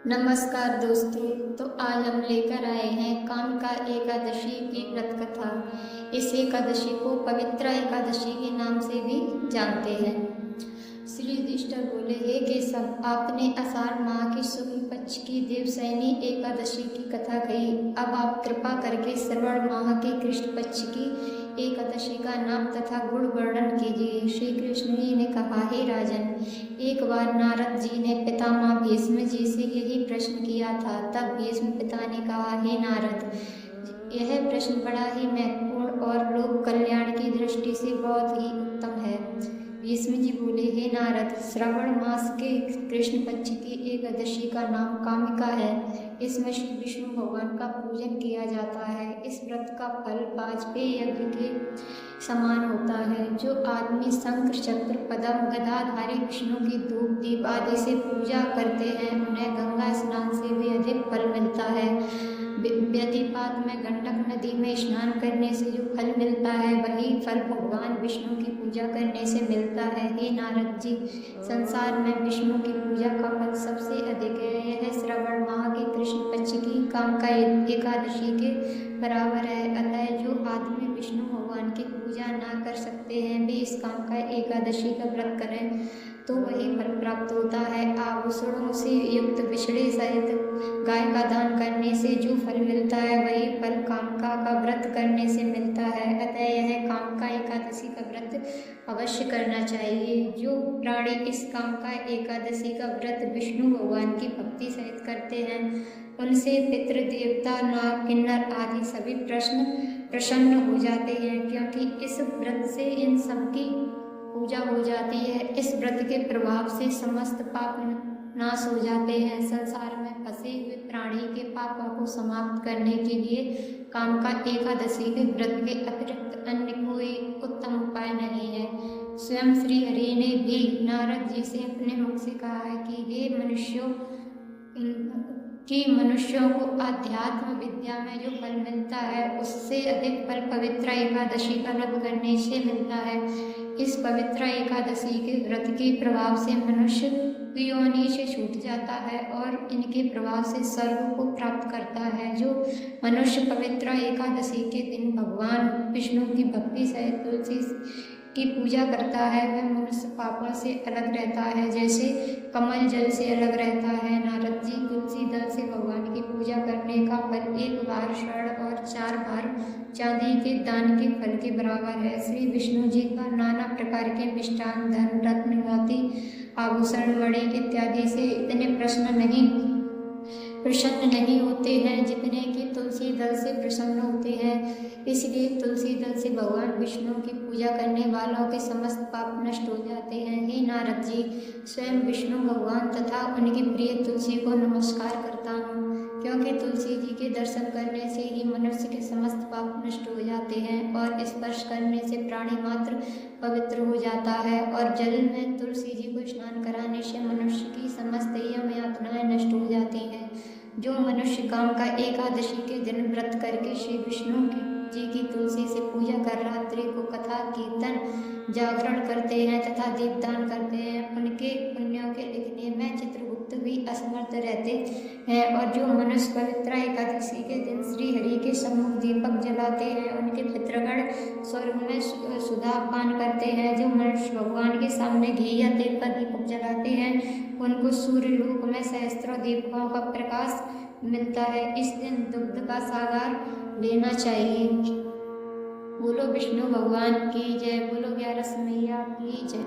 नमस्कार दोस्तों। तो आज हम लेकर आए हैं कामिका एकादशी की व्रत कथा। इस एकादशी को पवित्र एकादशी के नाम से भी जानते हैं। श्री युधिष्ठिर बोले, हे केशव, आपने आषाढ़ माह की शुक्ल पक्ष की देवशयनी एकादशी की कथा कही। अब आप कृपा करके श्रवण माह के कृष्ण पक्ष की एकादशी का नाम तथा गुण वर्णन कीजिए। श्री कृष्ण जी ने कहा, हे राजन, एक बार नारद जी ने पितामह भीष्म जी से यही प्रश्न किया था। तब भीष्म पिता ने कहा, हे नारद, यह प्रश्न बड़ा ही महत्वपूर्ण और लोक कल्याण की दृष्टि से बहुत ही उत्तम है। भीष्म जी बोले, हे नारद, श्रावण मास के कृष्ण पक्ष की एकादशी का नाम कामिका है। इसमें श्री विष्णु भगवान का पूजन किया जाता है। इस व्रत का फल वाजपेय यज्ञ के समान होता है। जो आदमी शंख चक्र पद्म गदाधारी विष्णु की धूप दीप आदि से पूजा करते हैं, उन्हें गंगा स्नान से भी अधिक फल मिलता है। व्यतिपात में गंडक नदी में स्नान करने से जो फल मिलता है, वही फल भगवान विष्णु की पूजा करने से मिलता है। हे नारद जी, संसार में विष्णु की पूजा का फल सबसे अधिक है। यह श्रावण माह के कृष्ण पक्ष की कामिका एकादशी के बराबर है। अतः जो आदमी विष्णु भगवान की पूजा ना कर सकते हैं, वे इस कामिका एकादशी का व्रत करें तो वही फल प्राप्त होता है। आभूषणों से युक्त बिछड़े सहित गाय का दान करने से जो फल मिलता है, वही फल कामिका का व्रत करने से मिलता है। अतः यह कामिका एकादशी का व्रत अवश्य करना चाहिए। जो प्राणी इस कामिका एकादशी का व्रत विष्णु भगवान की भक्ति सहित करते हैं, उनसे पितृ देवता नाग किन्नर आदि सभी प्रसन्न हो जाते हैं, क्योंकि इस व्रत से इन सबकी पूजा हो जाती है। इस व्रत के प्रभाव से समस्त पाप नाश हो जाते हैं। संसार में फंसे हुए प्राणी के पापों को समाप्त करने के लिए कामिका एकादशी के व्रत के अतिरिक्त अन्य कोई उत्तम उपाय नहीं है। स्वयं श्री हरि ने भी नारद जी से अपने मुख से कहा है कि हे मनुष्यों को आध्यात्म विद्या में जो फल मिलता है, उससे अधिक फल पवित्र एकादशी का व्रत करने से मिलता है। इस पवित्र एकादशी के व्रत के प्रभाव से मनुष्य योनि से छूट जाता है और इनके प्रभाव से स्वर्ग को प्राप्त करता है। जो मनुष्य पवित्र एकादशी के दिन भगवान विष्णु की भक्ति सहित तुलसी की पूजा करता है, वह मनुष्य पापों से अलग रहता है, जैसे कमल जल से अलग रहता है। नारद जी, तुलसी दल से भगवान की पूजा करने का फल 1 बार स्वर्ण और 4 बार चांदी के दान के फल के बराबर है। श्री विष्णु जी का नाना प्रकार के मिष्टान, धन, रत्न, मोती, आभूषण, मणि इत्यादि से इतने प्रसन्न नहीं होते हैं जितने कि तुलसी दल से प्रसन्न होते हैं। इसलिए तुलसी दल से भगवान विष्णु की पूजा करने वालों के समस्त पाप नष्ट हो जाते हैं। हे नारद जी, स्वयं विष्णु भगवान तथा उनकी प्रिय तुलसी को नमस्कार करता हूँ, क्योंकि तुलसी जी के दर्शन करने से ही मनुष्य के समस्त पाप नष्ट हो जाते हैं और स्पर्श करने से प्राणी मात्र पवित्र हो जाता है। और जल में तुलसी जी को स्नान कराने से मनुष्य की समस्त यम यातनाएं नष्ट हो जाती हैं। जो मनुष्य कामिका एकादशी के दिन व्रत करके श्री विष्णु जी की तुलसी से पूजा कर रात्रि को कथा कीर्तन जागरण करते हैं तथा दीपदान करते हैं, उनके पुण्यों के लिखने में चित्रगुप्त भी असमर्थ रहते हैं। और जो मनुष्य पवित्र एकादशी के दिन श्री हरि के सम्मुख दीपक जलाते हैं, उनके पितृगण स्वर्ग में सुधा पान करते हैं। जो मनुष्य भगवान के सामने घी या तेल का दीपक जलाते हैं, उनको सूर्य लोक में सहस्त्रों दीपकों का प्रकाश मिलता है। इस दिन दुग्ध का सागर लेना चाहिए। बोलो विष्णु भगवान की जय, बोलो 11 मैया की जय।